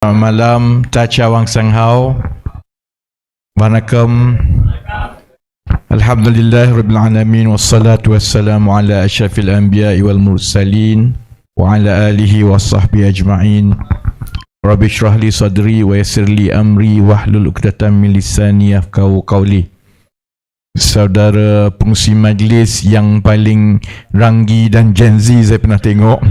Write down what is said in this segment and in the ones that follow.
Malam, Tacha Wang Sang Hao. Wanakkam. Alhamdulillah Rabbil Alamin. Wassalatu wassalamu ala asyrafil anbiya'i wal mursalin wa ala alihi wa sahbihi ajma'in. Rabbi syrah li sadri wa yassir li amri wahlul 'uqdatam min lisani yafqahu qawli. Saudara pengurusi majlis yang paling ranggi dan Gen Z saya pernah tengok.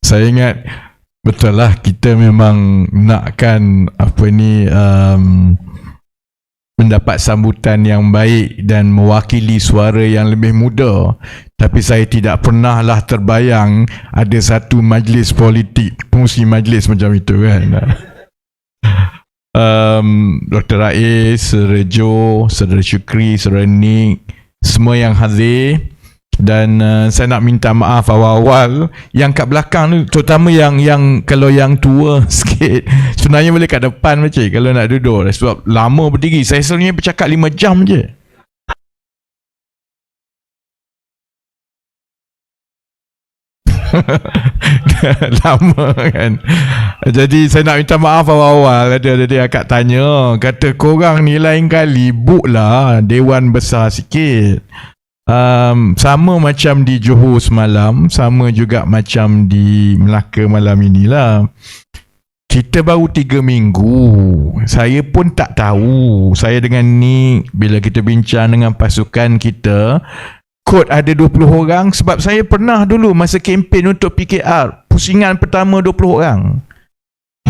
Saya ingat betul lah, kita memang nakkan mendapat sambutan yang baik dan mewakili suara yang lebih muda. Tapi saya tidak pernah lah terbayang ada satu majlis politik, pengurusi majlis macam itu kan. Dr. Rais, Saudara Jo, Saudara Syukri, Saudara Nick, semua yang hadir. Dan saya nak minta maaf awal-awal yang kat belakang tu, terutama yang kalau yang tua sikit, sebenarnya boleh kat depan macam kalau nak duduk, sebab lama berdiri. Saya selalunya bercakap 5 jam je. Lama kan. Jadi saya nak minta maaf awal-awal. Ada akak tanya, kata korang ni lain kali book lah Dewan Besar sikit. Sama macam di Johor semalam, sama juga macam di Melaka malam inilah. Kita baru 3 minggu. Saya pun tak tahu. Saya dengan ni, bila kita bincang dengan pasukan kita, kod ada 20 orang. Sebab saya pernah dulu masa kempen untuk PKR, pusingan pertama 20 orang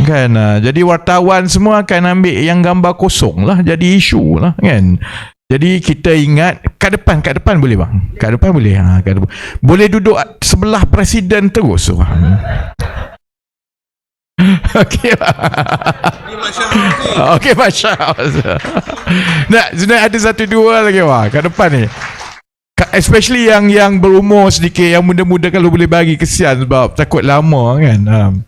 kan. Jadi wartawan semua akan ambil yang gambar kosong lah, jadi isu lah kan. Jadi kita ingat kat depan boleh bang? Kat depan boleh. Kat depan. Boleh duduk sebelah presiden terus. Okey. Okey, masya-Allah. Nah, sebenarnya ada satu dua lagi bang kat depan ni. Especially yang berumur sedikit, yang muda-muda kalau boleh bagi, kesian sebab takut lama kan.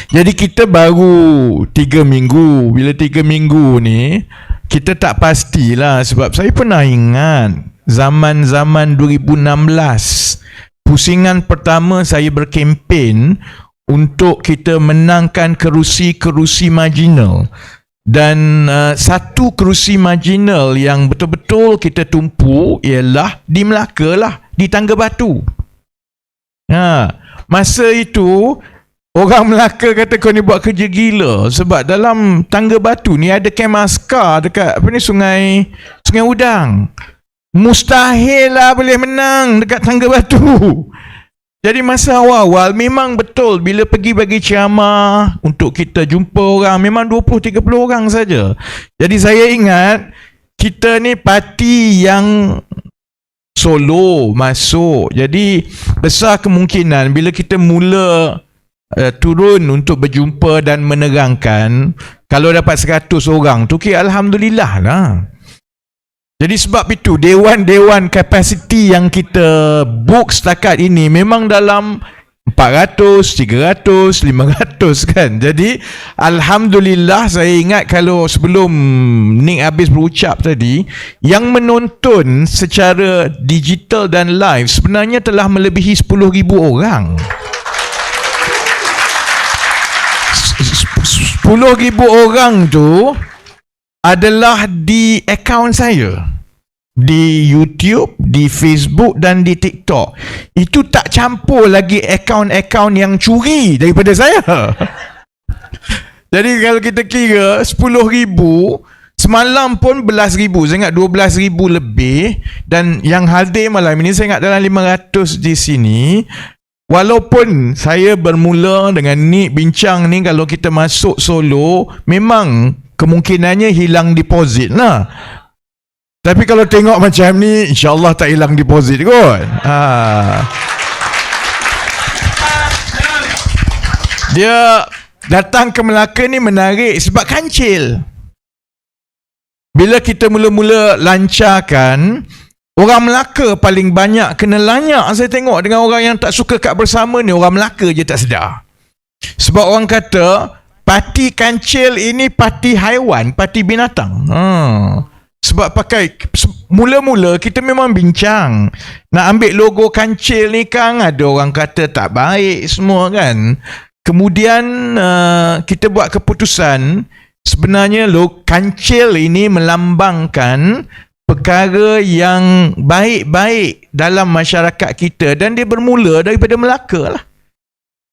Jadi kita baru 3 minggu. Bila 3 minggu ni, kita tak pastilah, sebab saya pernah ingat zaman-zaman 2016, pusingan pertama saya berkempen untuk kita menangkan kerusi-kerusi marginal. Dan satu kerusi marginal yang betul-betul kita tumpu ialah di Melaka lah, di Tangga Batu. Masa itu orang Melaka kata kau ni buat kerja gila, sebab dalam Tangga Batu ni ada kem askar dekat Sungai Udang. Mustahil lah boleh menang dekat Tangga Batu. Jadi masa awal-awal memang betul, bila pergi bagi ceramah untuk kita jumpa orang, memang 20-30 orang saja. Jadi saya ingat kita ni parti yang solo masuk. Jadi besar kemungkinan bila kita mula turun untuk berjumpa dan menerangkan, kalau dapat 100 orang tu, alhamdulillah lah. Jadi sebab itu dewan-dewan kapasiti yang kita book setakat ini memang dalam 400, 300, 500 kan. Jadi alhamdulillah, saya ingat kalau sebelum Nick habis berucap tadi, yang menonton secara digital dan live sebenarnya telah melebihi 10,000 orang. 10,000 orang tu adalah di akaun saya, di YouTube, di Facebook dan di TikTok. Itu tak campur lagi akaun-akaun yang curi daripada saya. Jadi kalau kita kira 10,000, semalam pun belas ribu, saya ingat 12,000 lebih. Dan yang hadir malam ini saya ingat dalam 500 di sini. Walaupun saya bermula dengan Nick bincang ni, kalau kita masuk solo memang kemungkinannya hilang deposit lah. Tapi kalau tengok macam ni, insyaAllah tak hilang deposit kot. Dia datang ke Melaka ni menarik sebab kancil. Bila kita mula-mula lancarkan, orang Melaka paling banyak kena lanyak. Saya tengok dengan orang yang tak suka kat bersama ni, orang Melaka je tak sedar. Sebab orang kata parti kancil ini parti haiwan, parti binatang. Sebab pakai, mula-mula kita memang bincang nak ambil logo kancil ni kan, ada orang kata tak baik semua kan. kemudian kita buat keputusan, sebenarnya kancil ini melambangkan perkara yang baik-baik dalam masyarakat kita, dan dia bermula daripada Melaka lah.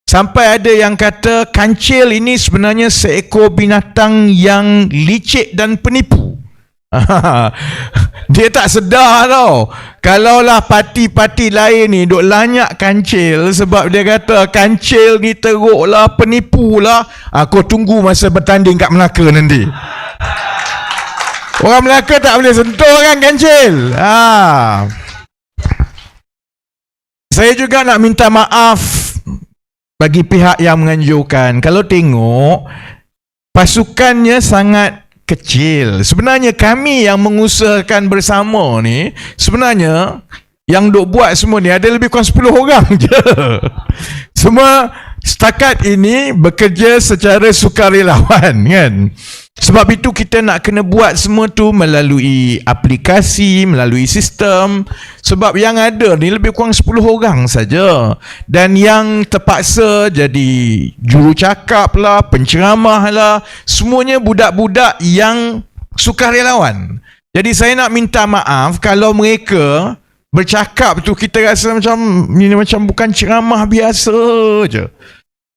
Sampai ada yang kata kancil ini sebenarnya seekor binatang yang licik dan penipu. Dia tak sedar tau. Kalaulah parti-parti lain ni duk lanyak kancil, sebab dia kata kancil ni teruk lah, penipu lah. Kau tunggu masa bertanding kat Melaka nanti. Orang Melaka tak boleh sentuh kan kancil. Saya juga nak minta maaf bagi pihak yang menganjurkan. Kalau tengok, pasukannya sangat kecil. Sebenarnya kami yang mengusahakan bersama ni, sebenarnya yang duk buat semua ni ada lebih kurang 10 orang je. Semua setakat ini bekerja secara sukarelawan kan. Sebab itu kita nak kena buat semua tu melalui aplikasi, melalui sistem. Sebab yang ada ni lebih kurang 10 orang saja. Dan yang terpaksa jadi jurucakap lah, penceramah lah, semuanya budak-budak yang sukarelawan. Jadi saya nak minta maaf kalau mereka bercakap tu kita rasa macam ini macam bukan ceramah biasa je.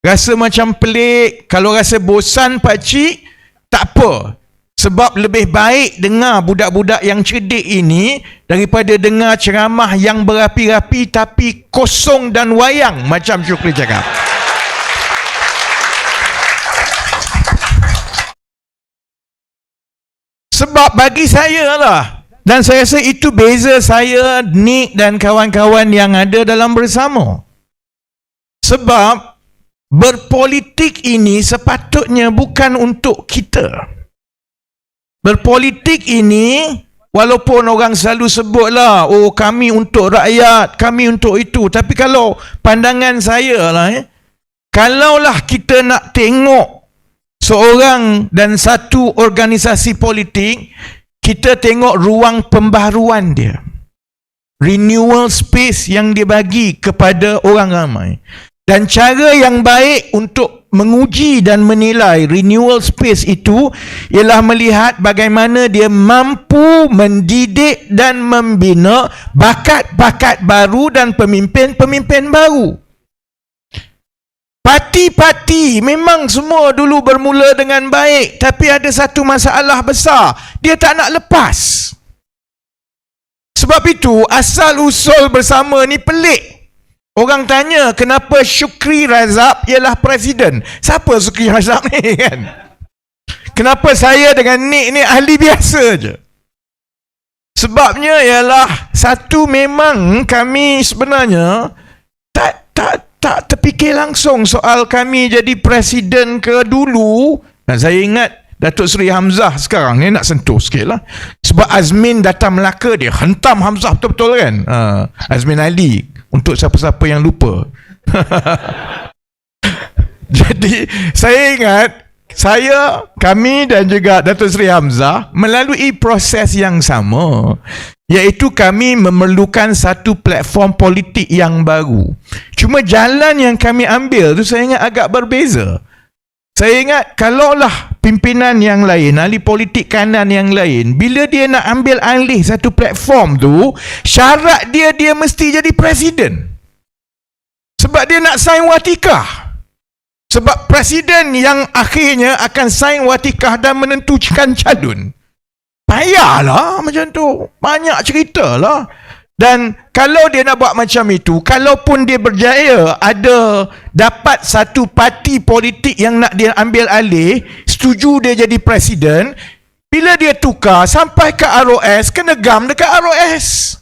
Rasa macam pelik. Kalau rasa bosan pakcik, tak apa. Sebab lebih baik dengar budak-budak yang cerdik ini daripada dengar ceramah yang berapi-rapi tapi kosong dan wayang macam Syukri cakap. Sebab bagi saya lah, dan saya rasa itu beza saya, Nick dan kawan-kawan yang ada dalam bersama. Sebab berpolitik ini sepatutnya bukan untuk kita. Berpolitik ini, walaupun orang selalu sebutlah, oh kami untuk rakyat, kami untuk itu. Tapi kalau pandangan saya lah, kalaulah kita nak tengok seorang dan satu organisasi politik, kita tengok ruang pembaharuan dia. Renewal space yang dia bagi kepada orang ramai. Dan cara yang baik untuk menguji dan menilai renewal space itu ialah melihat bagaimana dia mampu mendidik dan membina bakat-bakat baru dan pemimpin-pemimpin baru. Parti-parti memang semua dulu bermula dengan baik, tapi ada satu masalah besar, dia tak nak lepas. Sebab itu asal usul bersama ni pelik. Orang tanya kenapa Syukri Razak ialah presiden. Siapa Syukri Razak ni kan? Kenapa saya dengan Nick ni ahli biasa je? Sebabnya ialah satu, memang kami sebenarnya tak terfikir langsung soal kami jadi presiden ke dulu. Dan saya ingat Datuk Seri Hamzah sekarang ni nak sentuh sikit lah. Sebab Azmin datang Melaka, dia hentam Hamzah betul-betul kan. Azmin Ali, untuk siapa-siapa yang lupa. Jadi saya ingat, kami dan juga Datuk Seri Hamzah melalui proses yang sama, iaitu kami memerlukan satu platform politik yang baru. Cuma jalan yang kami ambil tu saya ingat agak berbeza. Saya ingat kalaulah pimpinan yang lain, ahli politik kanan yang lain, bila dia nak ambil alih satu platform tu, syarat dia mesti jadi presiden. Sebab dia nak sign watikah. Sebab presiden yang akhirnya akan sign watikah dan menentukan calon. Payahlah macam tu. Banyak cerita lah. Dan kalau dia nak buat macam itu, kalaupun dia berjaya ada dapat satu parti politik yang nak dia ambil alih, setuju dia jadi presiden, bila dia tukar sampai ke ROS, kena gam dekat ROS.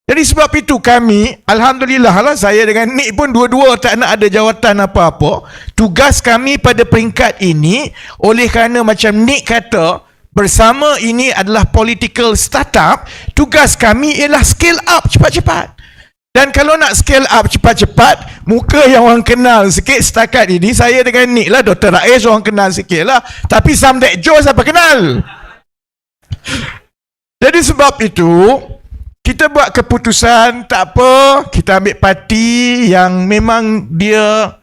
Jadi sebab itu kami, alhamdulillah lah, saya dengan Nick pun dua-dua tak nak ada jawatan apa-apa. Tugas kami pada peringkat ini, oleh kerana macam Nick kata, bersama ini adalah political startup, tugas kami ialah scale up cepat-cepat. Dan kalau nak scale up cepat-cepat, muka yang orang kenal sikit setakat ini, saya dengan Nick lah, Dr. Rais orang kenal sikit lah, tapi Samdek Joe siapa kenal? Jadi sebab itu, kita buat keputusan, tak apa, kita ambil parti yang memang dia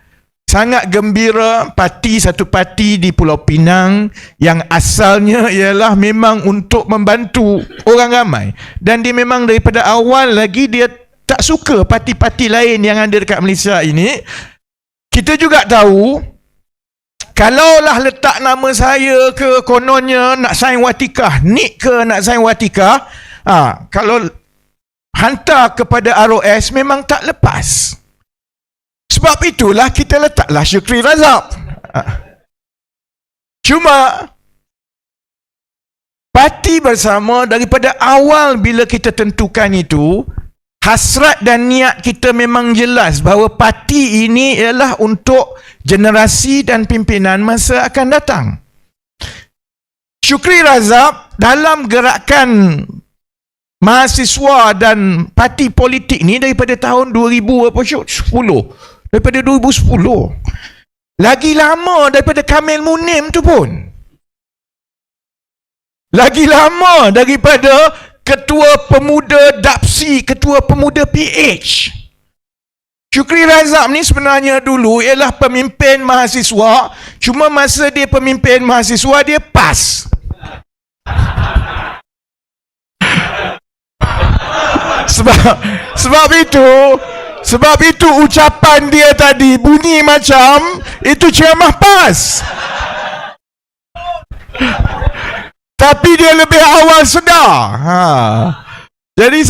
sangat gembira satu parti di Pulau Pinang yang asalnya ialah memang untuk membantu orang ramai, dan dia memang daripada awal lagi dia tak suka parti-parti lain yang ada dekat Malaysia ini. Kita juga tahu kalaulah letak nama saya ke kononnya nak sign watikah, Nik ke nak sign watikah, kalau hantar kepada ROS memang tak lepas. Sebab itulah kita letaklah Syukri Razak. Cuma Parti Bersama daripada awal bila kita tentukan itu, hasrat dan niat kita memang jelas bahawa parti ini ialah untuk generasi dan pimpinan masa akan datang. Syukri Razak dalam gerakan mahasiswa dan parti politik ni daripada tahun 2010. Daripada 2010. Lagi lama daripada Kamil Munim tu pun. Lagi lama daripada Ketua Pemuda DAPSI, Ketua Pemuda PH. Syukri Razak ni sebenarnya dulu ialah pemimpin mahasiswa, cuma masa dia pemimpin mahasiswa dia PAS. Sebab itu ucapan dia tadi bunyi macam itu ceramah PAS. Tapi dia lebih awal sedar. Jadi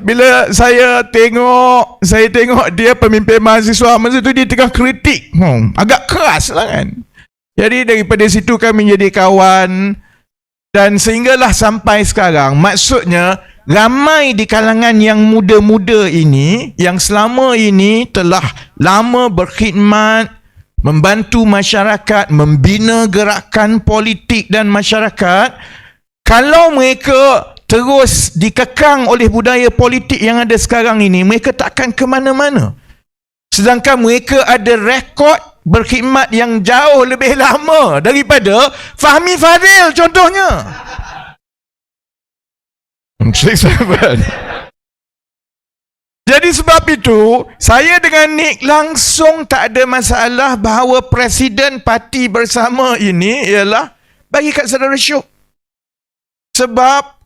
bila saya tengok dia pemimpin mahasiswa, masa tu dia tengah kritik. Agak keras lah kan. Jadi daripada situ kami jadi kawan, dan sehinggalah sampai sekarang. Maksudnya ramai di kalangan yang muda-muda ini, yang selama ini telah lama berkhidmat, membantu masyarakat, membina gerakan politik dan masyarakat, kalau mereka terus dikekang oleh budaya politik yang ada sekarang ini, mereka takkan ke mana-mana. Sedangkan mereka ada rekod berkhidmat yang jauh lebih lama daripada Fahmi Fadil contohnya. Jadi sebab itu, saya dengan Nik langsung tak ada masalah bahawa Presiden Parti Bersama ini ialah bagi kat saudara Syuk. Sebab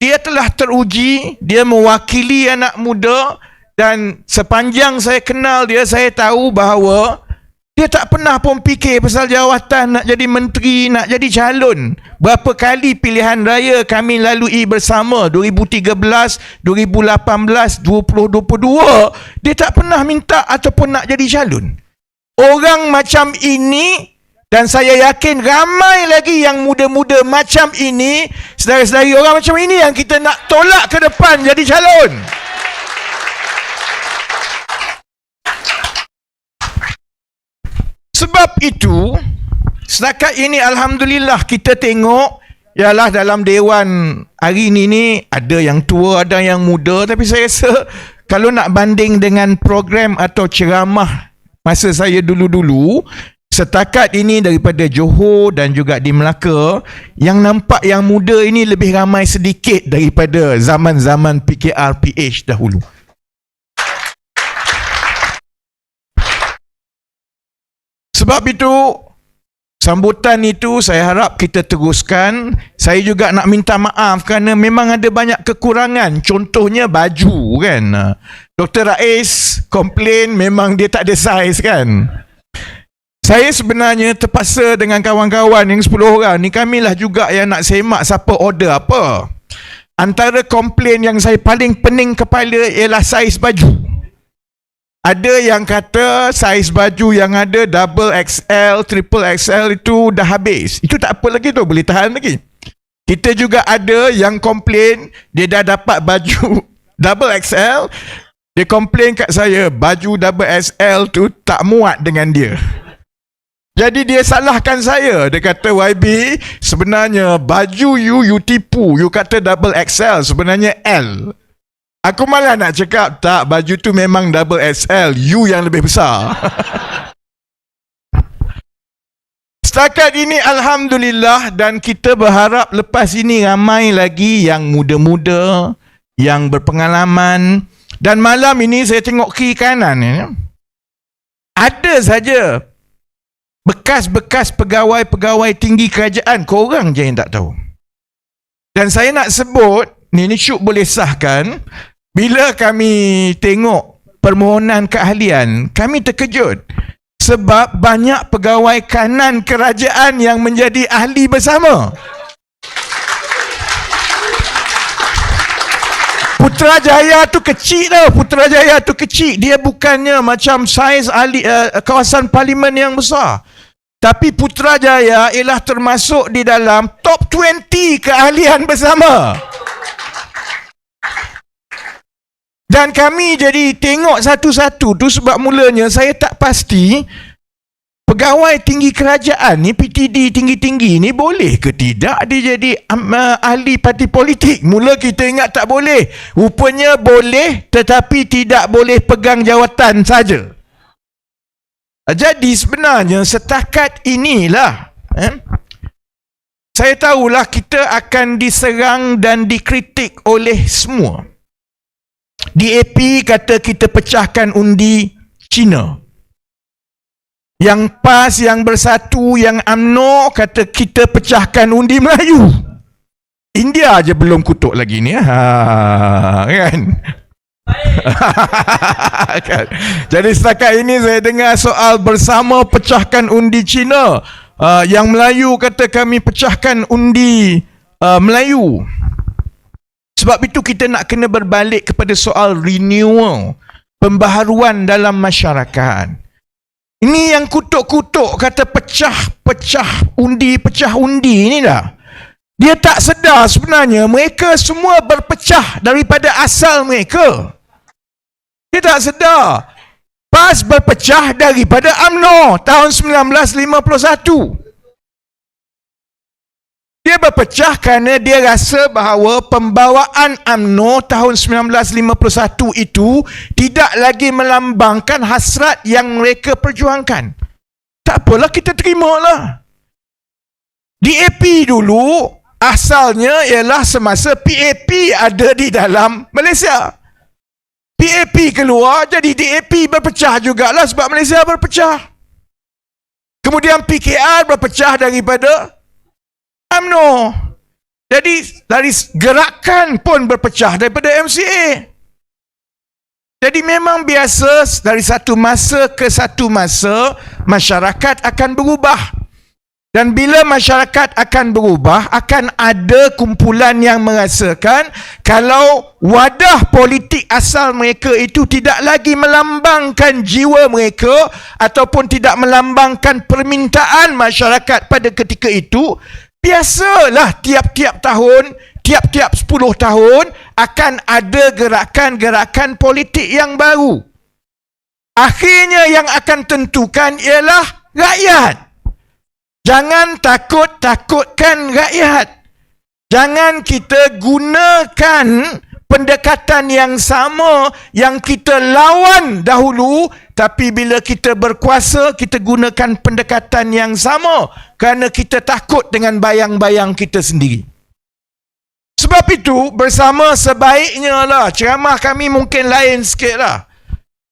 dia telah teruji, dia mewakili anak muda, dan sepanjang saya kenal dia, saya tahu bahawa dia tak pernah pun fikir pasal jawatan, nak jadi menteri, nak jadi calon. Berapa kali pilihan raya kami lalui bersama, 2013, 2018, 2022, dia tak pernah minta ataupun nak jadi calon. Orang macam ini, dan saya yakin ramai lagi yang muda-muda macam ini, saudara-saudari orang macam ini yang kita nak tolak ke depan jadi calon. Sebab itu, setakat ini Alhamdulillah kita tengok, ialah dalam Dewan hari ini ada yang tua, ada yang muda, tapi saya rasa kalau nak banding dengan program atau ceramah masa saya dulu-dulu, setakat ini daripada Johor dan juga di Melaka, yang nampak yang muda ini lebih ramai sedikit daripada zaman-zaman PKR PH dahulu. Sebab itu, sambutan itu saya harap kita teruskan. Saya juga nak minta maaf kerana memang ada banyak kekurangan. Contohnya baju kan. Dr. Rais komplain memang dia tak ada saiz kan. Saya sebenarnya terpaksa dengan kawan-kawan yang 10 orang ni, kamilah juga yang nak semak siapa order apa. Antara komplain yang saya paling pening kepala ialah saiz baju. Ada yang kata saiz baju yang ada double XL, triple XL itu dah habis. Itu tak apa lagi tu, boleh tahan lagi. Kita juga ada yang komplain dia dah dapat baju double XL, dia komplain kat saya baju double XL tu tak muat dengan dia. Jadi dia salahkan saya. Dia kata, YB, sebenarnya baju you tipu. You kata double XL, sebenarnya L. Aku malah nak cakap, tak, baju tu memang double XL, you yang lebih besar. Setakat ini Alhamdulillah, dan kita berharap lepas ini ramai lagi yang muda-muda, yang berpengalaman. Dan malam ini saya tengok kiri kanan ya. Ada saja bekas-bekas pegawai-pegawai tinggi kerajaan, korang je yang tak tahu. Dan saya nak sebut, ni Syuk boleh sahkan, bila kami tengok permohonan keahlian, kami terkejut. Sebab banyak pegawai kanan kerajaan yang menjadi ahli bersama. Putrajaya tu kecil tau. Putrajaya tu kecil. Dia bukannya macam saiz kawasan parlimen yang besar. Tapi Putrajaya ialah termasuk di dalam top 20 keahlian bersama. Dan kami jadi tengok satu-satu tu sebab mulanya saya tak pasti pegawai tinggi kerajaan ni, PTD tinggi-tinggi ni boleh ke tidak dia jadi ahli parti politik. Mula kita ingat tak boleh. Rupanya boleh tetapi tidak boleh pegang jawatan saja. Jadi sebenarnya setakat inilah saya tahulah kita akan diserang dan dikritik oleh semua. DAP kata kita pecahkan undi Cina. Yang PAS, yang Bersatu, yang UMNO kata kita pecahkan undi Melayu. India aja belum kutuk lagi ni. Kan? Jadi setakat ini saya dengar soal bersama pecahkan undi Cina. Yang Melayu kata kami pecahkan undi Melayu. Sebab itu kita nak kena berbalik kepada soal renewal, pembaharuan dalam masyarakat. Ini yang kutuk-kutuk kata pecah undi ni dah. Dia tak sedar sebenarnya mereka semua berpecah daripada asal mereka. Dia tak sedar. PAS berpecah daripada UMNO tahun 1951. Dia berpecah kerana dia rasa bahawa pembawaan UMNO tahun 1951 itu tidak lagi melambangkan hasrat yang mereka perjuangkan. Tak apalah, kita terima lah. DAP dulu asalnya ialah semasa PAP ada di dalam Malaysia. PAP keluar, jadi DAP berpecah jugalah sebab Malaysia berpecah. Kemudian PKR berpecah daripada UMNO. Jadi dari gerakan pun berpecah daripada MCA. Jadi memang biasa dari satu masa ke satu masa masyarakat akan berubah. Dan bila masyarakat akan berubah, akan ada kumpulan yang merasakan kalau wadah politik asal mereka itu tidak lagi melambangkan jiwa mereka ataupun tidak melambangkan permintaan masyarakat pada ketika itu, biasalah tiap-tiap tahun, tiap-tiap 10 tahun akan ada gerakan-gerakan politik yang baru. Akhirnya yang akan tentukan ialah rakyat. Jangan takut-takutkan rakyat. Jangan kita gunakan pendekatan yang sama yang kita lawan dahulu, tapi bila kita berkuasa, kita gunakan pendekatan yang sama kerana kita takut dengan bayang-bayang kita sendiri. Sebab itu, bersama sebaiknya lah, ceramah kami mungkin lain sikit lah.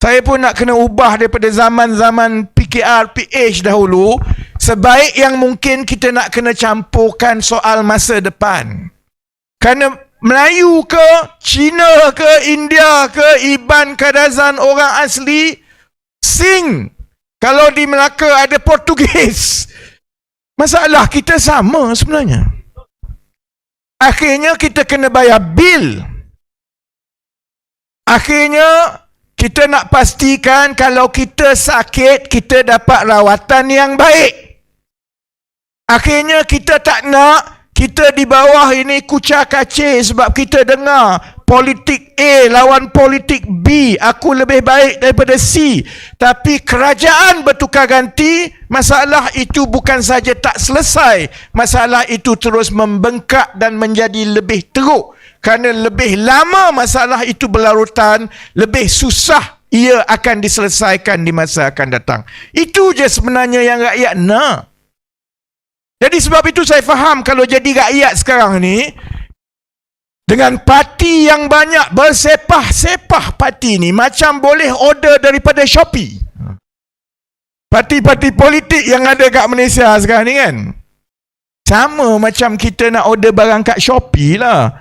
Saya pun nak kena ubah daripada zaman-zaman PKR, PH dahulu. Sebaik yang mungkin kita nak kena campurkan soal masa depan. Kerana Melayu ke, Cina ke, India ke, Iban, Kadazan, orang asli, Sing. Kalau di Melaka ada Portugis. Masalah kita sama sebenarnya. Akhirnya kita kena bayar bil. Akhirnya kita nak pastikan kalau kita sakit, kita dapat rawatan yang baik. Akhirnya kita tak nak kita di bawah ini kucak kacir sebab kita dengar politik A lawan politik B, aku lebih baik daripada C. Tapi kerajaan bertukar ganti, masalah itu bukan saja tak selesai, masalah itu terus membengkak dan menjadi lebih teruk. Kerana lebih lama masalah itu berlarutan, lebih susah ia akan diselesaikan di masa akan datang. Itu je sebenarnya yang rakyat nak. Jadi sebab itu saya faham kalau jadi rakyat sekarang ni, dengan parti yang banyak bersepah-sepah parti ni, macam boleh order daripada Shopee. Parti-parti politik yang ada kat Malaysia sekarang ni kan, sama macam kita nak order barang kat Shopee lah.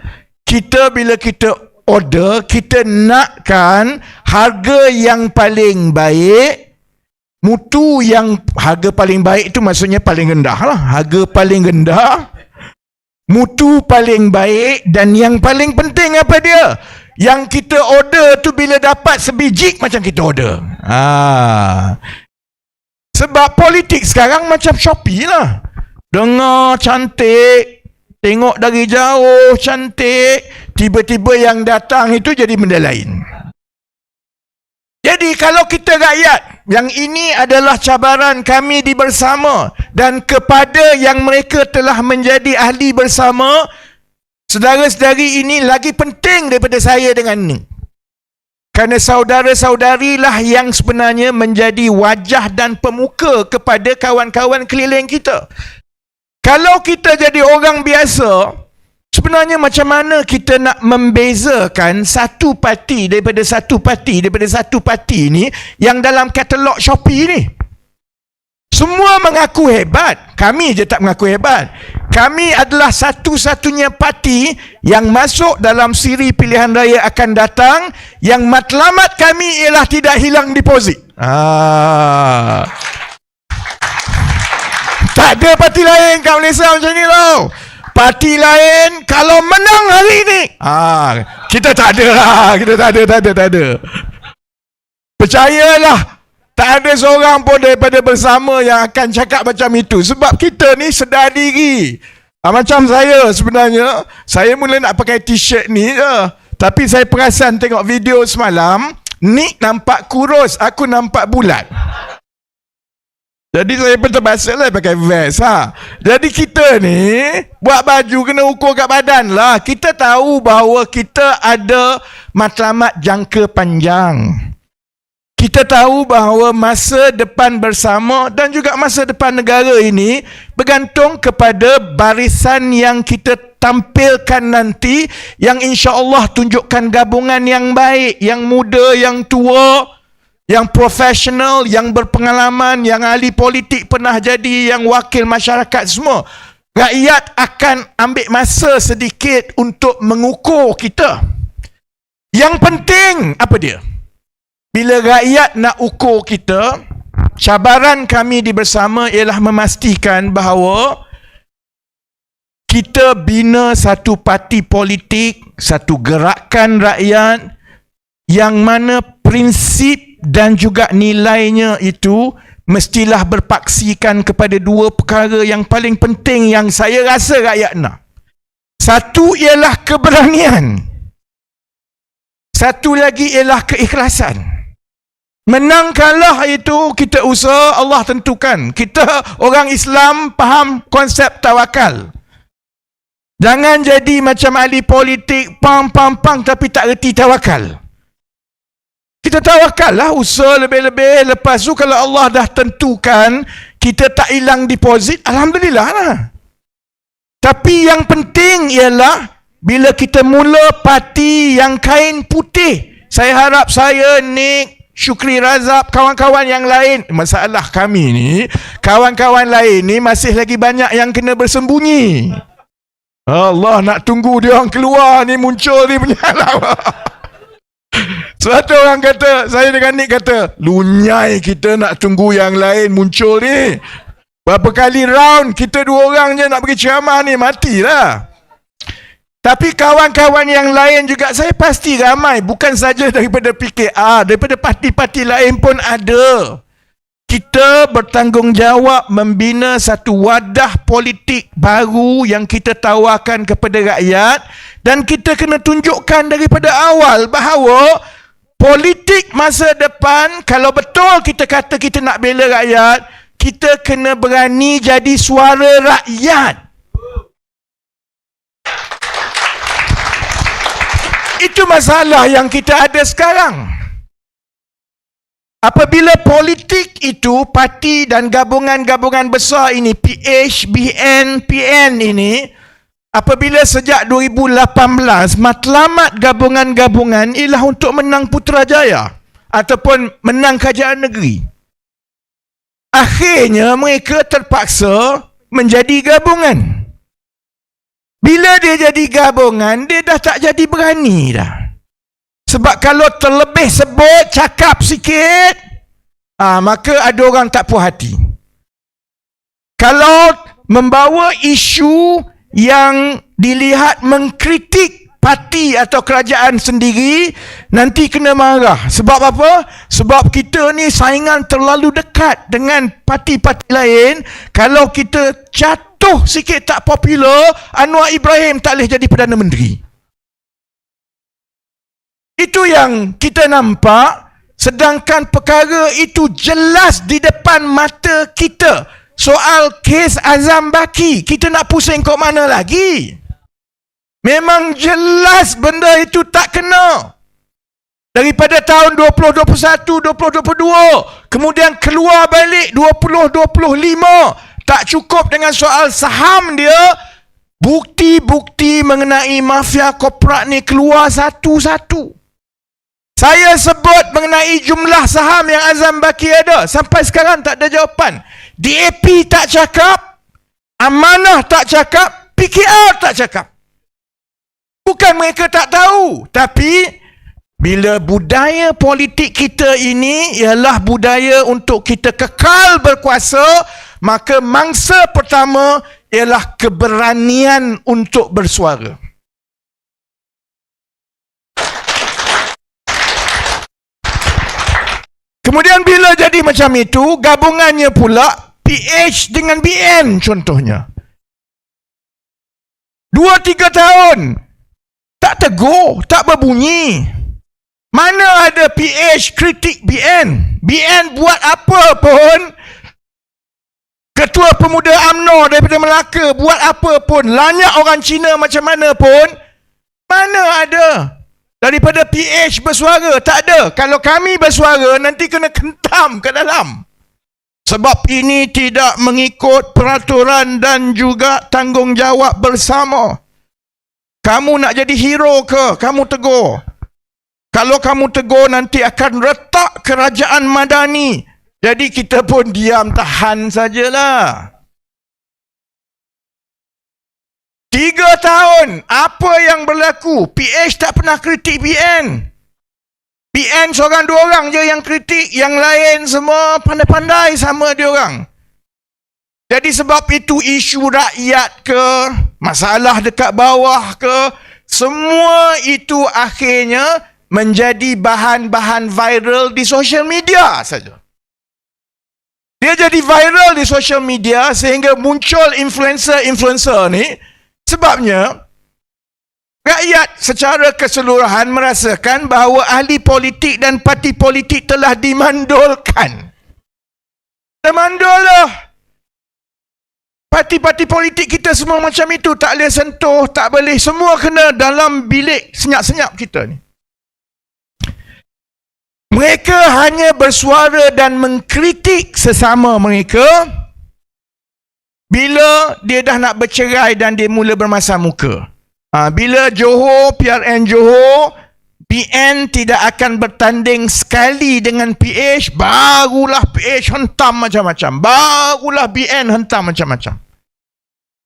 Bila kita order, kita nakkan harga yang paling baik, mutu yang harga paling baik tu maksudnya paling rendah lah. Harga paling rendah, mutu paling baik, dan yang paling penting apa dia? Yang kita order tu bila dapat sebiji macam kita order. Sebab politik sekarang macam Shopee lah. Dengar cantik, tengok dari jauh cantik, tiba-tiba yang datang itu jadi benda lain. Jadi kalau kita rakyat, yang ini adalah cabaran kami di Bersama, dan kepada yang mereka telah menjadi ahli bersama, saudara-saudari ini lagi penting daripada saya dengan ni. Kerana saudara-saudarilah yang sebenarnya menjadi wajah dan pemuka kepada kawan-kawan keliling kita. Kalau kita jadi orang biasa, sebenarnya macam mana kita nak membezakan satu parti daripada satu parti ni yang dalam katalog Shopee ni? Semua mengaku hebat. Kami je tak mengaku hebat. Kami adalah satu-satunya parti yang masuk dalam siri pilihan raya akan datang yang matlamat kami ialah tidak hilang deposit. Tak ada parti lain kat Malaysia macam ni tau. Parti lain kalau menang hari ni, kita tak ada lah. Kita tak ada. Percayalah, tak ada seorang pun daripada Bersama yang akan cakap macam itu. Sebab kita ni sedar diri. Macam saya sebenarnya, saya mula nak pakai t-shirt ni je. Tapi saya perasan tengok video semalam, Nick nampak kurus, aku nampak bulat. Jadi saya pun terpaksa lah pakai vest. Jadi kita ni buat baju kena ukur kat badan lah. Kita tahu bahawa kita ada matlamat jangka panjang. Kita tahu bahawa masa depan Bersama dan juga masa depan negara ini bergantung kepada barisan yang kita tampilkan nanti, yang insya-Allah tunjukkan gabungan yang baik, yang muda, yang tua, yang profesional, yang berpengalaman, yang ahli politik pernah jadi, yang wakil masyarakat semua. Rakyat akan ambil masa sedikit untuk mengukur kita. Yang penting apa dia? Bila rakyat nak ukur kita, cabaran kami di Bersama ialah memastikan bahawa kita bina satu parti politik, satu gerakan rakyat yang mana prinsip dan juga nilainya itu mestilah berpaksikan kepada dua perkara yang paling penting yang saya rasa rakyat nak. Satu ialah keberanian. Satu lagi ialah keikhlasan. Menang kalah itu kita usaha, Allah tentukan. Kita orang Islam faham konsep tawakal. Jangan jadi macam ahli politik, pang tapi tak reti tawakal. Kita tawakal lah, usaha lebih-lebih. Lepas tu kalau Allah dah tentukan kita tak hilang deposit, Alhamdulillah lah. Tapi yang penting ialah bila kita mula parti yang kain putih. Saya harap saya, Nick, Syukri Razak, kawan-kawan yang lain, masalah kami ni, kawan-kawan lain ni masih lagi banyak yang kena bersembunyi. Allah nak tunggu dia orang keluar ni, muncul ni punya lawak. Sebab tu orang kata, saya dengan Nick kata, lunyai kita nak tunggu yang lain muncul ni. Berapa kali round kita dua orang je nak pergi ceramah ni, matilah. Tapi kawan-kawan yang lain juga saya pasti ramai, bukan saja daripada PKR, daripada parti-parti lain pun ada. Kita bertanggungjawab membina satu wadah politik baru yang kita tawarkan kepada rakyat, dan kita kena tunjukkan daripada awal bahawa politik masa depan, kalau betul kita kata kita nak bela rakyat, kita kena berani jadi suara rakyat. Itu masalah yang kita ada sekarang. Apabila politik itu, parti dan gabungan-gabungan besar ini, PH, BN, PN ini, apabila sejak 2018, matlamat gabungan-gabungan ialah untuk menang Putrajaya ataupun menang kerajaan negeri. Akhirnya mereka terpaksa menjadi gabungan. Bila dia jadi gabungan, dia dah tak jadi berani dah. Sebab kalau terlebih sebut, cakap sikit, maka ada orang tak puas hati. Kalau membawa isu yang dilihat mengkritik parti atau kerajaan sendiri, nanti kena marah. Sebab apa? Sebab kita ni saingan terlalu dekat dengan parti-parti lain. Kalau kita jatuh sikit tak popular, Anwar Ibrahim tak boleh jadi Perdana Menteri. Itu yang kita nampak, sedangkan perkara itu jelas di depan mata kita. Soal kes Azam Baki, kita nak pusing kok mana lagi? Memang jelas benda itu tak kena. Daripada tahun 2021, 2022, kemudian keluar balik 2025. Tak cukup dengan soal saham dia, bukti-bukti mengenai mafia korporat ni keluar satu-satu. Saya sebut mengenai jumlah saham yang Azam Baki ada. Sampai sekarang tak ada jawapan. DAP tak cakap, Amanah tak cakap, PKR tak cakap. Bukan mereka tak tahu, tapi bila budaya politik kita ini ialah budaya untuk kita kekal berkuasa, maka mangsa pertama ialah keberanian untuk bersuara. Kemudian bila jadi macam itu, gabungannya pula PH dengan BN contohnya. 2-3 tahun tak tegur, tak berbunyi. Mana ada PH kritik BN? BN buat apa pun, Ketua Pemuda UMNO daripada Melaka buat apa pun, lanyak orang Cina macam mana pun, mana ada daripada PH bersuara? Tak ada. Kalau kami bersuara, nanti kena kentam ke dalam. Sebab ini tidak mengikut peraturan dan juga tanggungjawab bersama. Kamu nak jadi hero ke? Kamu tegur. Kalau kamu tegur, nanti akan retak kerajaan madani. Jadi kita pun diam, tahan sajalah. 3 tahun, apa yang berlaku? PH tak pernah kritik BN. BN seorang 2 orang je yang kritik, yang lain semua pandai-pandai sama dia orang. Jadi sebab itu isu rakyat ke, masalah dekat bawah ke, semua itu akhirnya menjadi bahan-bahan viral di social media saja. Dia jadi viral di social media sehingga muncul influencer-influencer ni. Sebabnya rakyat secara keseluruhan merasakan bahawa ahli politik dan parti politik telah dimandulkan. Mandul lah. Parti-parti politik kita semua macam itu, tak boleh sentuh, tak boleh, semua kena dalam bilik senyap-senyap kita ni. Mereka hanya bersuara dan mengkritik sesama mereka bila dia dah nak bercerai dan dia mula bermasam muka. Bila Johor, PRN Johor, BN tidak akan bertanding sekali dengan PH, barulah PH hentam macam-macam. Barulah BN hentam macam-macam.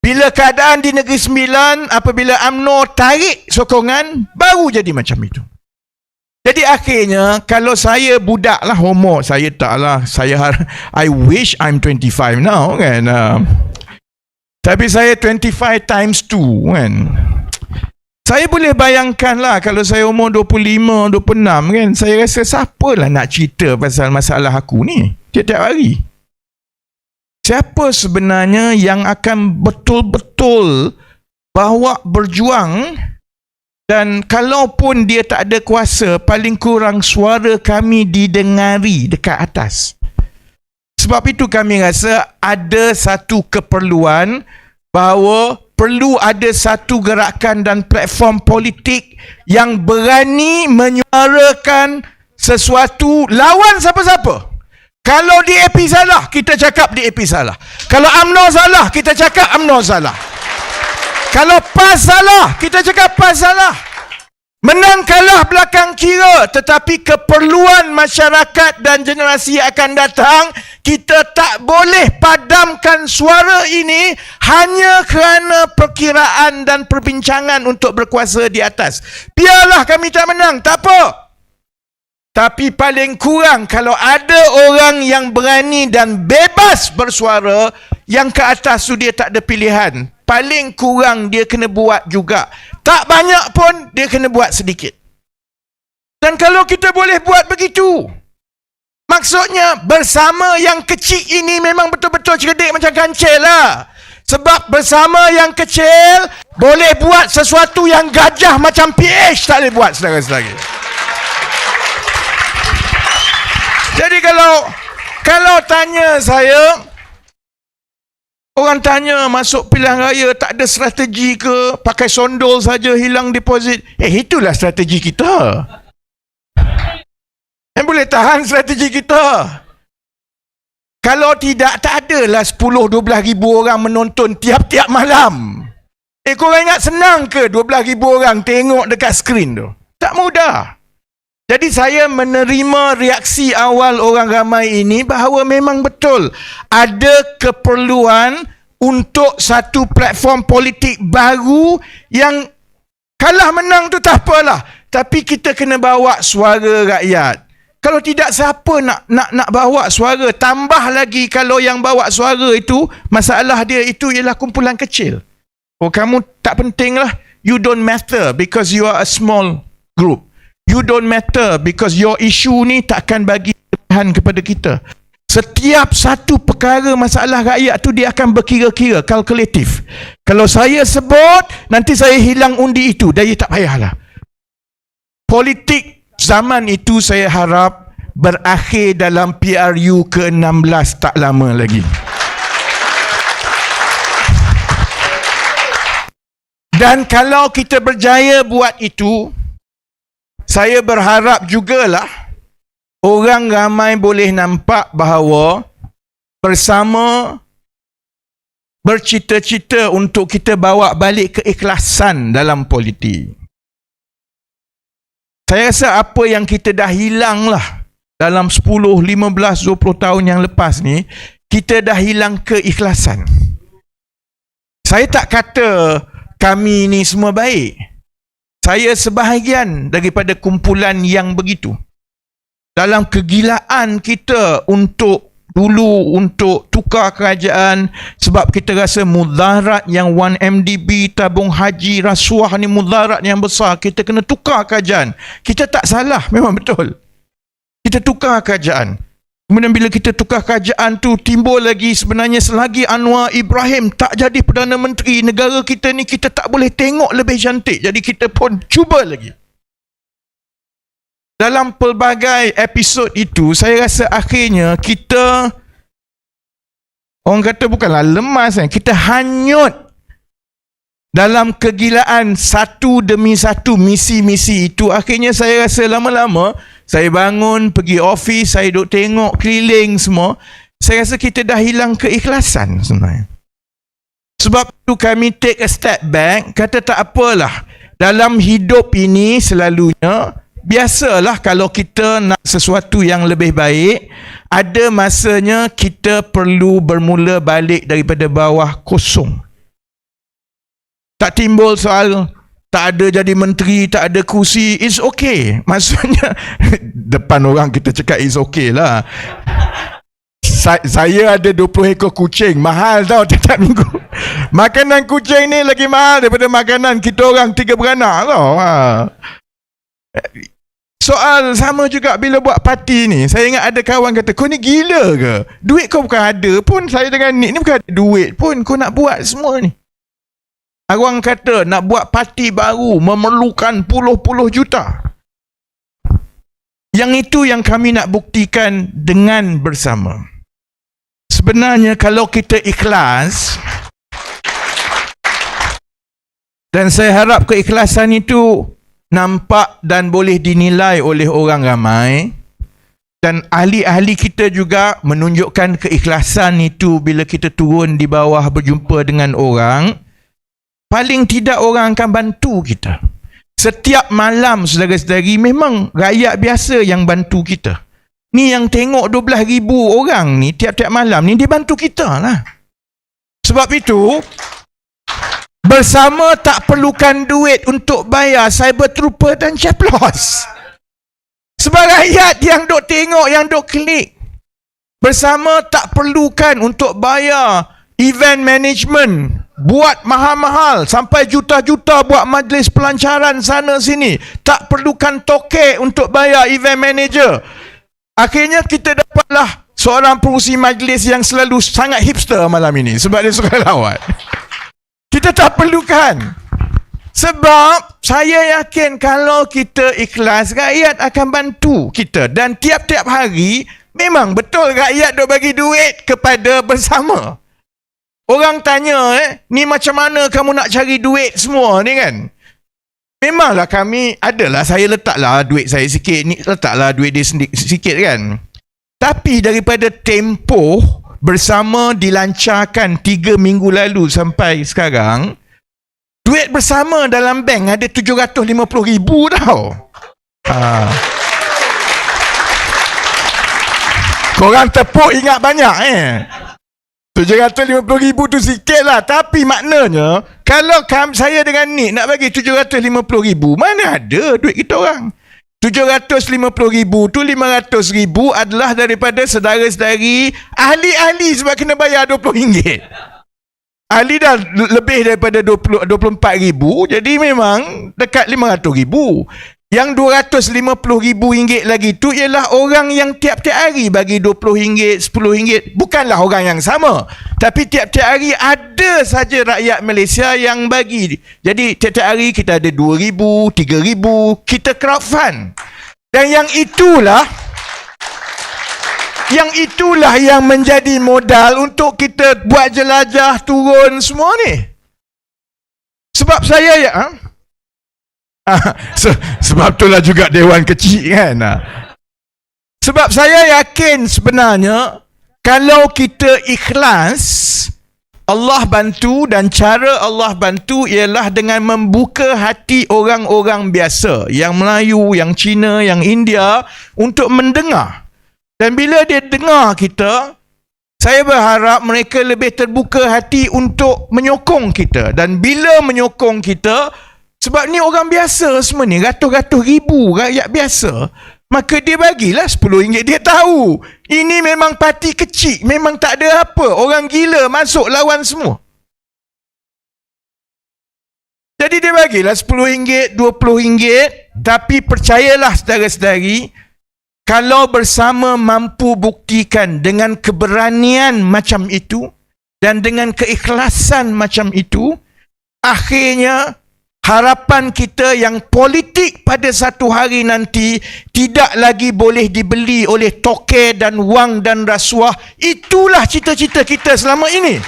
Bila keadaan di Negeri Sembilan, apabila UMNO tarik sokongan, baru jadi macam itu. Jadi akhirnya, kalau saya budak lah, homo, saya tak lah. I wish I'm 25 now, kan. Tapi saya 25 times 2, kan. Saya boleh bayangkan lah kalau saya umur 25, 26 kan, saya rasa siapalah nak cerita pasal masalah aku ni tiap-tiap hari. Siapa sebenarnya yang akan betul-betul bawa berjuang, dan kalaupun dia tak ada kuasa, paling kurang suara kami didengari dekat atas. Sebab itu kami rasa ada satu keperluan bahawa perlu ada satu gerakan dan platform politik yang berani menyuarakan sesuatu lawan siapa-siapa. Kalau DAP salah, kita cakap DAP salah. Kalau UMNO salah, kita cakap UMNO salah. Kalau PAS salah, kita cakap PAS salah. Menang kalah belakang kira, tetapi keperluan masyarakat dan generasi akan datang, kita tak boleh padamkan suara ini hanya kerana perkiraan dan perbincangan untuk berkuasa di atas. Biarlah kami tak menang, tak apa. Tapi paling kurang kalau ada orang yang berani dan bebas bersuara, yang ke atas tu dia tak ada pilihan. Paling kurang dia kena buat juga. Tak banyak pun dia kena buat sedikit. Dan kalau kita boleh buat begitu, maksudnya bersama yang kecil ini memang betul-betul cerdik macam kancil lah. Sebab bersama yang kecil boleh buat sesuatu yang gajah macam PH tak boleh buat, saudara-saudara. Jadi kalau tanya saya, orang tanya masuk pilihan raya tak ada strategi ke, pakai sondol saja hilang deposit. Itulah strategi kita. Yang boleh tahan strategi kita. Kalau tidak, tak adalah 10-12 ribu orang menonton tiap-tiap malam. Korang ingat senang ke 12 ribu orang tengok dekat skrin tu? Tak mudah. Jadi saya menerima reaksi awal orang ramai ini bahawa memang betul ada keperluan untuk satu platform politik baru yang kalah menang tu tak apalah, tapi kita kena bawa suara rakyat. Kalau tidak, siapa nak bawa suara? Tambah lagi kalau yang bawa suara itu, masalah dia itu ialah kumpulan kecil. Kamu tak penting lah. You don't matter because you are a small group. You don't matter because your issue ni takkan bagi pilihan kepada kita. Setiap satu perkara masalah rakyat tu dia akan berkira-kira, kalkulatif. Kalau saya sebut, nanti saya hilang undi itu, dia tak payahlah. Politik zaman itu saya harap berakhir dalam PRU ke-16 tak lama lagi. Dan kalau kita berjaya buat itu, saya berharap jugalah orang ramai boleh nampak bahawa bersama bercita-cita untuk kita bawa balik keikhlasan dalam politik. Saya rasa apa yang kita dah hilang lah dalam 10, 15, 20 tahun yang lepas ni, kita dah hilang keikhlasan. Saya tak kata kami ni semua baik. Saya sebahagian daripada kumpulan yang begitu. Dalam kegilaan kita untuk tukar kerajaan, sebab kita rasa mudarat yang 1MDB, tabung haji, rasuah ni mudarat yang besar, kita kena tukar kerajaan. Kita tak salah, memang betul. Kita tukar kerajaan. Kemudian bila kita tukar kerajaan tu, timbul lagi sebenarnya selagi Anwar Ibrahim tak jadi Perdana Menteri, negara kita ni kita tak boleh tengok lebih cantik. Jadi kita pun cuba lagi. Dalam pelbagai episod itu, saya rasa akhirnya kita, orang kata bukanlah lemas, kita hanyut dalam kegilaan satu demi satu misi-misi itu. Akhirnya saya rasa lama-lama, saya bangun, pergi office, saya duduk tengok keliling semua. Saya rasa kita dah hilang keikhlasan sebenarnya. Sebab itu kami take a step back, kata tak apalah. Dalam hidup ini selalunya, biasalah kalau kita nak sesuatu yang lebih baik, ada masanya kita perlu bermula balik daripada bawah kosong. Tak timbul soal tak ada jadi menteri, tak ada kursi, it's okay. Maksudnya, depan orang kita cakap it's okay lah. Saya ada 20 ekor kucing, mahal tau tiap minggu. Makanan kucing ni lagi mahal daripada makanan kita orang 3 beranak tau. Soal sama juga bila buat parti ni. Saya ingat ada kawan kata, kau ni gila ke? Duit kau bukan ada pun, saya dengan Nick ni bukan ada duit pun, kau nak buat semua ni. Orang kata nak buat parti baru memerlukan puluh-puluh juta. Yang itu yang kami nak buktikan dengan bersama. Sebenarnya kalau kita ikhlas, dan saya harap keikhlasan itu nampak dan boleh dinilai oleh orang ramai, dan ahli-ahli kita juga menunjukkan keikhlasan itu bila kita turun di bawah berjumpa dengan orang, paling tidak orang akan bantu kita. Setiap malam, saudara-saudari, memang rakyat biasa yang bantu kita. Ni yang tengok 12,000 orang ni tiap-tiap malam ni, dia bantu kita lah. Sebab itu, bersama tak perlukan duit untuk bayar cyber trooper dan caplos. Sebab rakyat yang duk tengok, yang duk klik. Bersama tak perlukan untuk bayar event management, buat mahal-mahal sampai juta-juta buat majlis pelancaran sana sini. Tak perlukan tokek untuk bayar event manager. Akhirnya kita dapatlah seorang pengurusi majlis yang selalu sangat hipster malam ini sebab dia suka lawat. Kita tak perlukan. Sebab saya yakin kalau kita ikhlas, rakyat akan bantu kita. Dan tiap-tiap hari memang betul rakyat duk bagi duit kepada bersama. Orang tanya, ni macam mana kamu nak cari duit semua ni kan? Memanglah kami, adalah saya letaklah duit saya sikit, ni letaklah duit dia sikit kan? Tapi daripada tempoh bersama dilancarkan 3 minggu lalu sampai sekarang, duit bersama dalam bank ada 750,000 tau. Korang tepuk ingat banyak 750,000 tu sikit lah. Tapi maknanya, kalau saya dengan Nick nak bagi 750,000, mana ada duit kita orang? 750,000 tu 500,000 adalah daripada saudara-saudari ahli-ahli sebab kena bayar RM20. Ahli dah lebih daripada 24,000, jadi memang dekat 500,000. Yang RM250,000 lagi tu ialah orang yang tiap-tiap hari bagi RM20, RM10. Bukanlah orang yang sama. Tapi tiap-tiap hari ada saja rakyat Malaysia yang bagi. Jadi tiap-tiap hari kita ada RM2,000, RM3,000. Kita crowdfund. Dan yang itulah yang menjadi modal untuk kita buat jelajah turun semua ni. Sebab saya sebab itulah juga dewan kecil kan. Sebab saya yakin sebenarnya kalau kita ikhlas, Allah bantu, dan cara Allah bantu ialah dengan membuka hati orang-orang biasa, yang Melayu, yang Cina, yang India, untuk mendengar. Dan bila dia dengar kita, saya berharap mereka lebih terbuka hati untuk menyokong kita. Dan bila menyokong kita, sebab ni orang biasa semua ni, ratus-ratus ribu rakyat biasa, maka dia bagilah RM10. Dia tahu ini memang parti kecil, memang tak ada apa, orang gila masuk lawan semua. Jadi dia bagilah RM10, RM20. Tapi percayalah saudara-saudari, kalau bersama mampu buktikan dengan keberanian macam itu dan dengan keikhlasan macam itu, akhirnya harapan kita yang politik pada satu hari nanti tidak lagi boleh dibeli oleh tokek dan wang dan rasuah. Itulah cita-cita kita selama ini.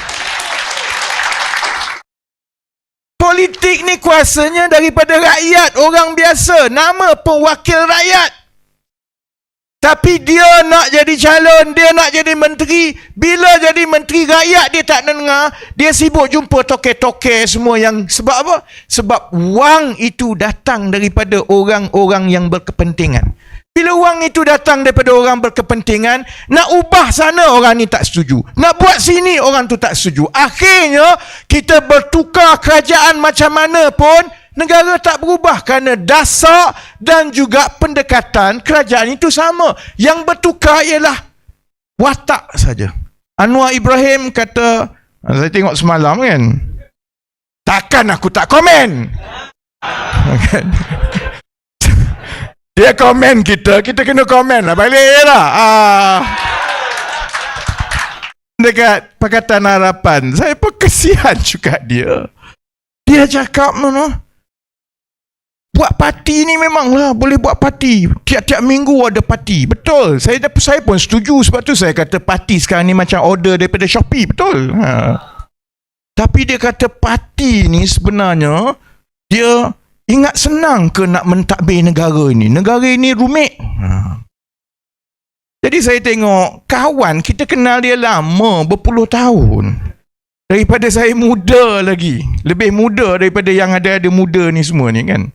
Politik ni kuasanya daripada rakyat, orang biasa, nama pun wakil rakyat. Tapi dia nak jadi calon, dia nak jadi menteri. Bila jadi menteri, rakyat dia tak dengar. Dia sibuk jumpa tokek-tokek semua yang... Sebab apa? Sebab wang itu datang daripada orang-orang yang berkepentingan. Bila wang itu datang daripada orang berkepentingan, nak ubah sana orang ni tak setuju, nak buat sini orang tu tak setuju. Akhirnya kita bertukar kerajaan macam mana pun, negara tak berubah kerana dasar dan juga pendekatan kerajaan itu sama. Yang bertukar ialah watak saja. Anwar Ibrahim kata, saya tengok semalam kan, takkan aku tak komen. Dia komen kita kena komen lah balik lah. Dekat Pakatan Harapan, saya pun kesian juga dia. Dia cakap buat parti ni memanglah boleh buat parti. Tiap-tiap minggu ada parti. Betul. Saya pun setuju. Sebab tu saya kata parti sekarang ni macam order daripada Shopee. Betul. Tapi dia kata parti ni sebenarnya, dia ingat senang ke nak mentadbir negara ini? Negara ini rumit. Jadi saya tengok kawan kita kenal dia lama, berpuluh tahun. Daripada saya muda lagi. Lebih muda daripada yang ada muda ni semua ni kan.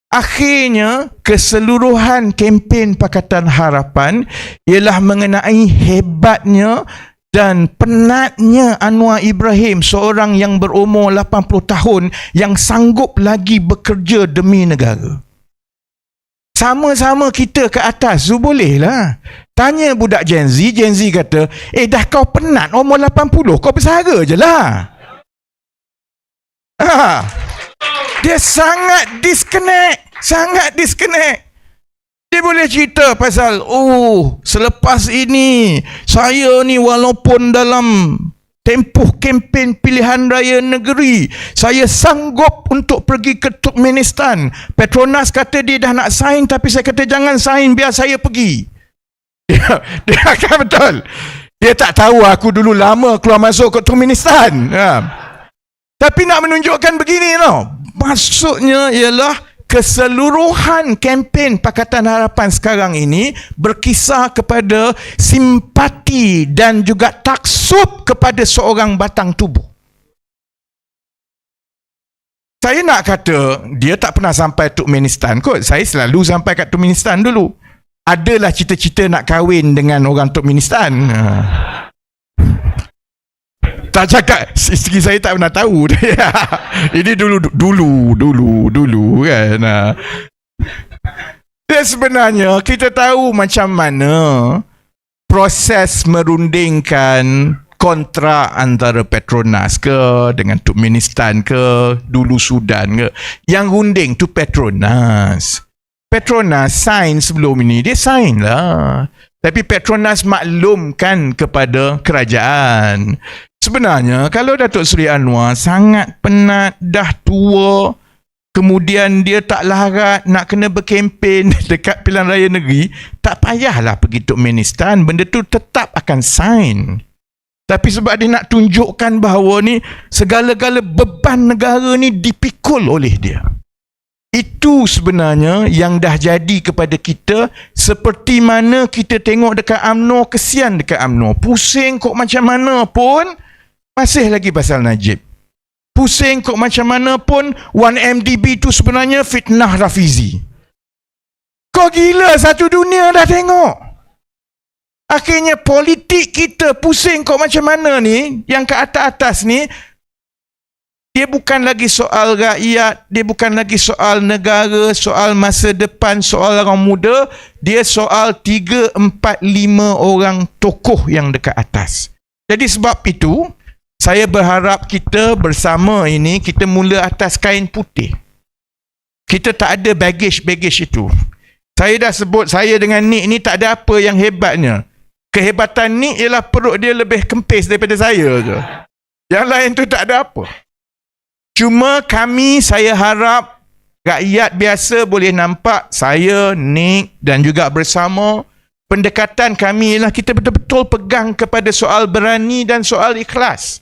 Akhirnya, keseluruhan kempen Pakatan Harapan ialah mengenai hebatnya dan penatnya Anwar Ibrahim, seorang yang berumur 80 tahun yang sanggup lagi bekerja demi negara. Sama-sama kita ke atas tu bolehlah. Tanya budak Gen Z kata, dah kau penat umur 80, kau bersara je lah. Dia sangat disconnect. Dia boleh cerita pasal, selepas ini saya ni walaupun dalam tempoh kempen pilihan raya negeri, saya sanggup untuk pergi ke Turkmenistan. Petronas kata dia dah nak sign, tapi saya kata jangan sign, biar saya pergi. Dia akan betul. Dia tak tahu aku dulu lama keluar masuk ke Turkmenistan. Tapi nak menunjukkan begini tau. Maksudnya ialah keseluruhan kempen Pakatan Harapan sekarang ini berkisar kepada simpati dan juga taksub kepada seorang batang tubuh. Saya nak kata dia tak pernah sampai Turkmenistan kot. Saya selalu sampai kat Turkmenistan dulu. Adalah cita-cita nak kahwin dengan orang Turkmenistan. Tak cakap, isteri saya tak pernah tahu. Ini dulu kan. Dan sebenarnya kita tahu macam mana proses merundingkan kontrak antara Petronas ke dengan Turkmenistan ke, dulu Sudan ke. Yang runding tu Petronas sign sebelum ini, dia sign lah. Tapi Petronas maklumkan kepada kerajaan. Sebenarnya kalau Datuk Seri Anwar sangat penat, dah tua, kemudian dia tak larat nak kena berkempen dekat pilihan raya negeri, tak payahlah pergi Turkmenistan, benda tu tetap akan sign. Tapi sebab dia nak tunjukkan bahawa ni segala-gala beban negara ni dipikul oleh dia. Itu sebenarnya yang dah jadi kepada kita, seperti mana kita tengok dekat UMNO, kesian dekat UMNO. Pusing kok macam mana pun, masih lagi pasal Najib. Pusing kok macam mana pun, 1MDB tu sebenarnya fitnah Rafizi. Kau gila, satu dunia dah tengok. Akhirnya politik kita pusing kok macam mana ni, yang ke atas-atas ni, dia bukan lagi soal rakyat, dia bukan lagi soal negara, soal masa depan, soal orang muda, dia soal 3, 4, 5 orang tokoh yang dekat atas. Jadi sebab itu, saya berharap kita bersama ini, kita mula atas kain putih. Kita tak ada baggage itu. Saya dah sebut, saya dengan Nick ni tak ada apa yang hebatnya. Kehebatan Nick ialah perut dia lebih kempis daripada saya je. Yang lain tu tak ada apa. Cuma saya harap rakyat biasa boleh nampak saya, Nick dan juga bersama, pendekatan kami ialah kita betul-betul pegang kepada soal berani dan soal ikhlas.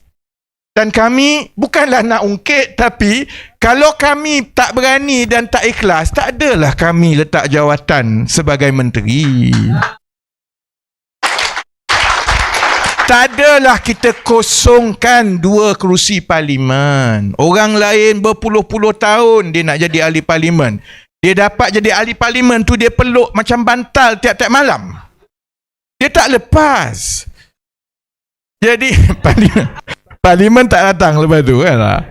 Dan kami bukanlah nak ungkit, tapi kalau kami tak berani dan tak ikhlas, tak adalah kami letak jawatan sebagai menteri. Tak adalah kita kosongkan 2 kerusi parlimen. Orang lain berpuluh-puluh tahun dia nak jadi ahli parlimen. Dia dapat jadi ahli parlimen tu, dia peluk macam bantal tiap-tiap malam. Dia tak lepas. Jadi parlimen tak datang lepas tu kan.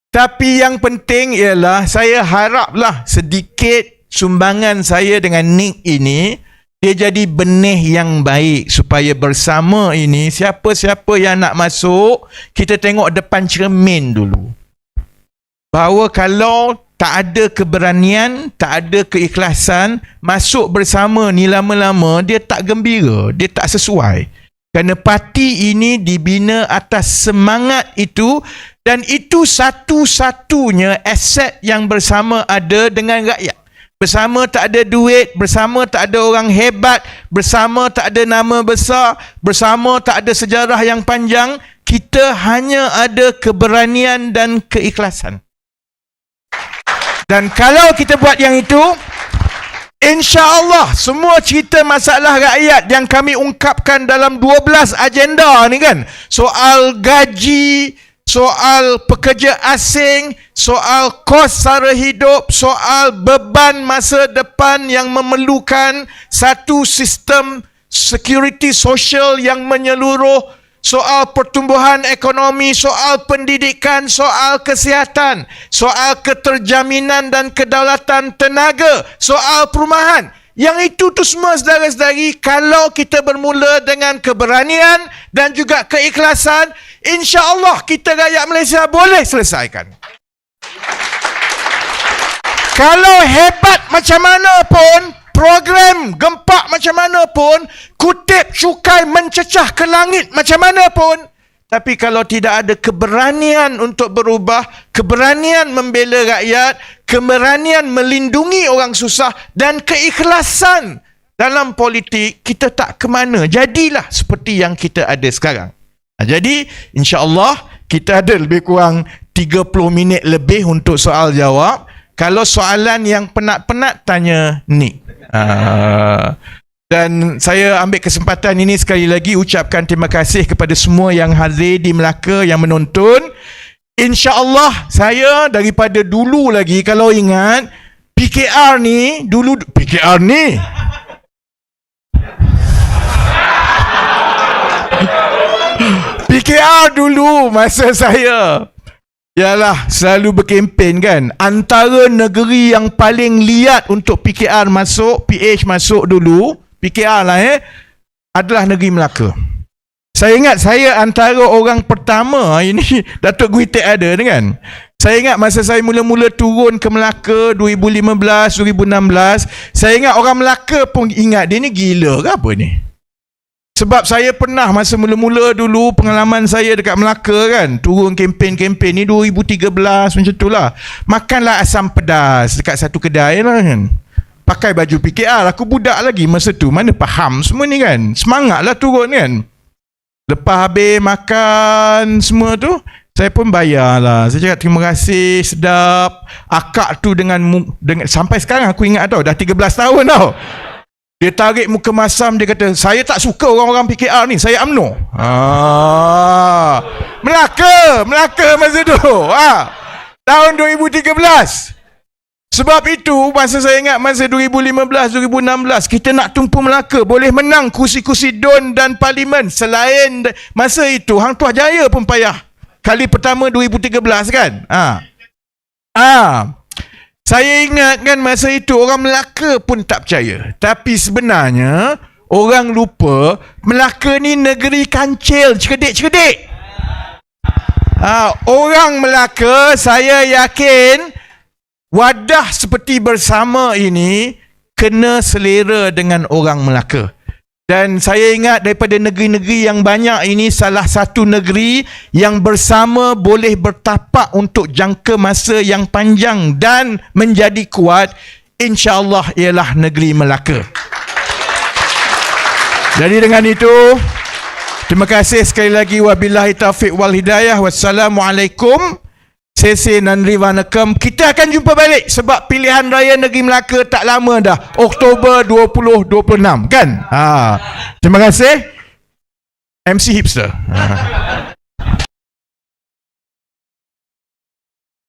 Tapi yang penting ialah saya haraplah sedikit sumbangan saya dengan Nick ini dia jadi benih yang baik supaya bersama ini siapa-siapa yang nak masuk, kita tengok depan cermin dulu. Bahawa kalau tak ada keberanian, tak ada keikhlasan, masuk bersama ni lama-lama dia tak gembira, dia tak sesuai. Kerana parti ini dibina atas semangat itu, dan itu satu-satunya aset yang bersama ada dengan rakyat. Bersama tak ada duit, bersama tak ada orang hebat, bersama tak ada nama besar, bersama tak ada sejarah yang panjang, kita hanya ada keberanian dan keikhlasan. Dan kalau kita buat yang itu, insya-Allah semua cerita masalah rakyat yang kami ungkapkan dalam 12 agenda ni kan, soal gaji, soal pekerja asing, soal kos sara hidup, soal beban masa depan yang memerlukan satu sistem security sosial yang menyeluruh, soal pertumbuhan ekonomi, soal pendidikan, soal kesihatan, soal keterjaminan dan kedaulatan tenaga, soal perumahan. Yang itu tu semua saudara-saudari, kalau kita bermula dengan keberanian dan juga keikhlasan, insya-Allah kita rakyat Malaysia boleh selesaikan. Kalau hebat macam mana pun, program gempak macam mana pun, kutip cukai mencecah ke langit macam mana pun, tapi kalau tidak ada keberanian untuk berubah, keberanian membela rakyat, keberanian melindungi orang susah dan keikhlasan dalam politik, kita tak ke mana. Jadilah seperti yang kita ada sekarang. Jadi insya-Allah kita ada lebih kurang 30 minit lebih untuk soal jawab. Kalau soalan yang penat-penat, tanya Nick. Dan saya ambil kesempatan ini sekali lagi ucapkan terima kasih kepada semua yang hadir di Melaka, yang menonton. InsyaAllah saya daripada dulu lagi, kalau ingat PKR ni, dulu PKR ni PKR dulu masa saya ialah selalu berkempen kan. Antara negeri yang paling liat untuk PKR masuk, PH masuk dulu, PKR lah adalah negeri Melaka. Saya ingat saya antara orang pertama, ini Datuk Guitek ada kan. Saya ingat masa saya mula-mula turun ke Melaka 2015, 2016, saya ingat orang Melaka pun ingat dia ni gila ke apa ni. Sebab saya pernah masa mula-mula dulu pengalaman saya dekat Melaka kan, turun kempen-kempen ni 2013 macam tu lah. Makanlah asam pedas dekat satu kedai lah kan. Pakai baju PKR, aku budak lagi masa tu, mana faham semua ni kan. Semangat lah turun kan. Lepas habis makan semua tu, saya pun bayar lah. Saya cakap terima kasih, sedap. Akak tu dengan sampai sekarang aku ingat tau, dah 13 tahun tau. Dia tarik muka masam, dia kata, saya tak suka orang-orang PKR ni, saya UMNO. Melaka masa tu. Tahun 2013. Sebab itu, masa saya ingat masa 2015, 2016, kita nak tumpu Melaka, boleh menang kursi-kursi DUN dan Parlimen. Selain masa itu, Hang Tuah Jaya pun payah. Kali pertama 2013 kan. Saya ingat kan masa itu orang Melaka pun tak percaya. Tapi sebenarnya orang lupa Melaka ni negeri kancil, cerdik-cerdik. Orang Melaka, saya yakin wadah seperti bersama ini kena selera dengan orang Melaka. Dan saya ingat daripada negeri-negeri yang banyak ini, salah satu negeri yang bersama boleh bertapak untuk jangka masa yang panjang dan menjadi kuat, insya-Allah ialah negeri Melaka. Jadi dengan itu, terima kasih sekali lagi. Wabillahi taufiq wal hidayah. Wassalamualaikum. Sesi Nandri Wanakam. Kita akan jumpa balik sebab pilihan raya negeri Melaka tak lama dah, Oktober 2026 kan. Terima kasih MC Hipster.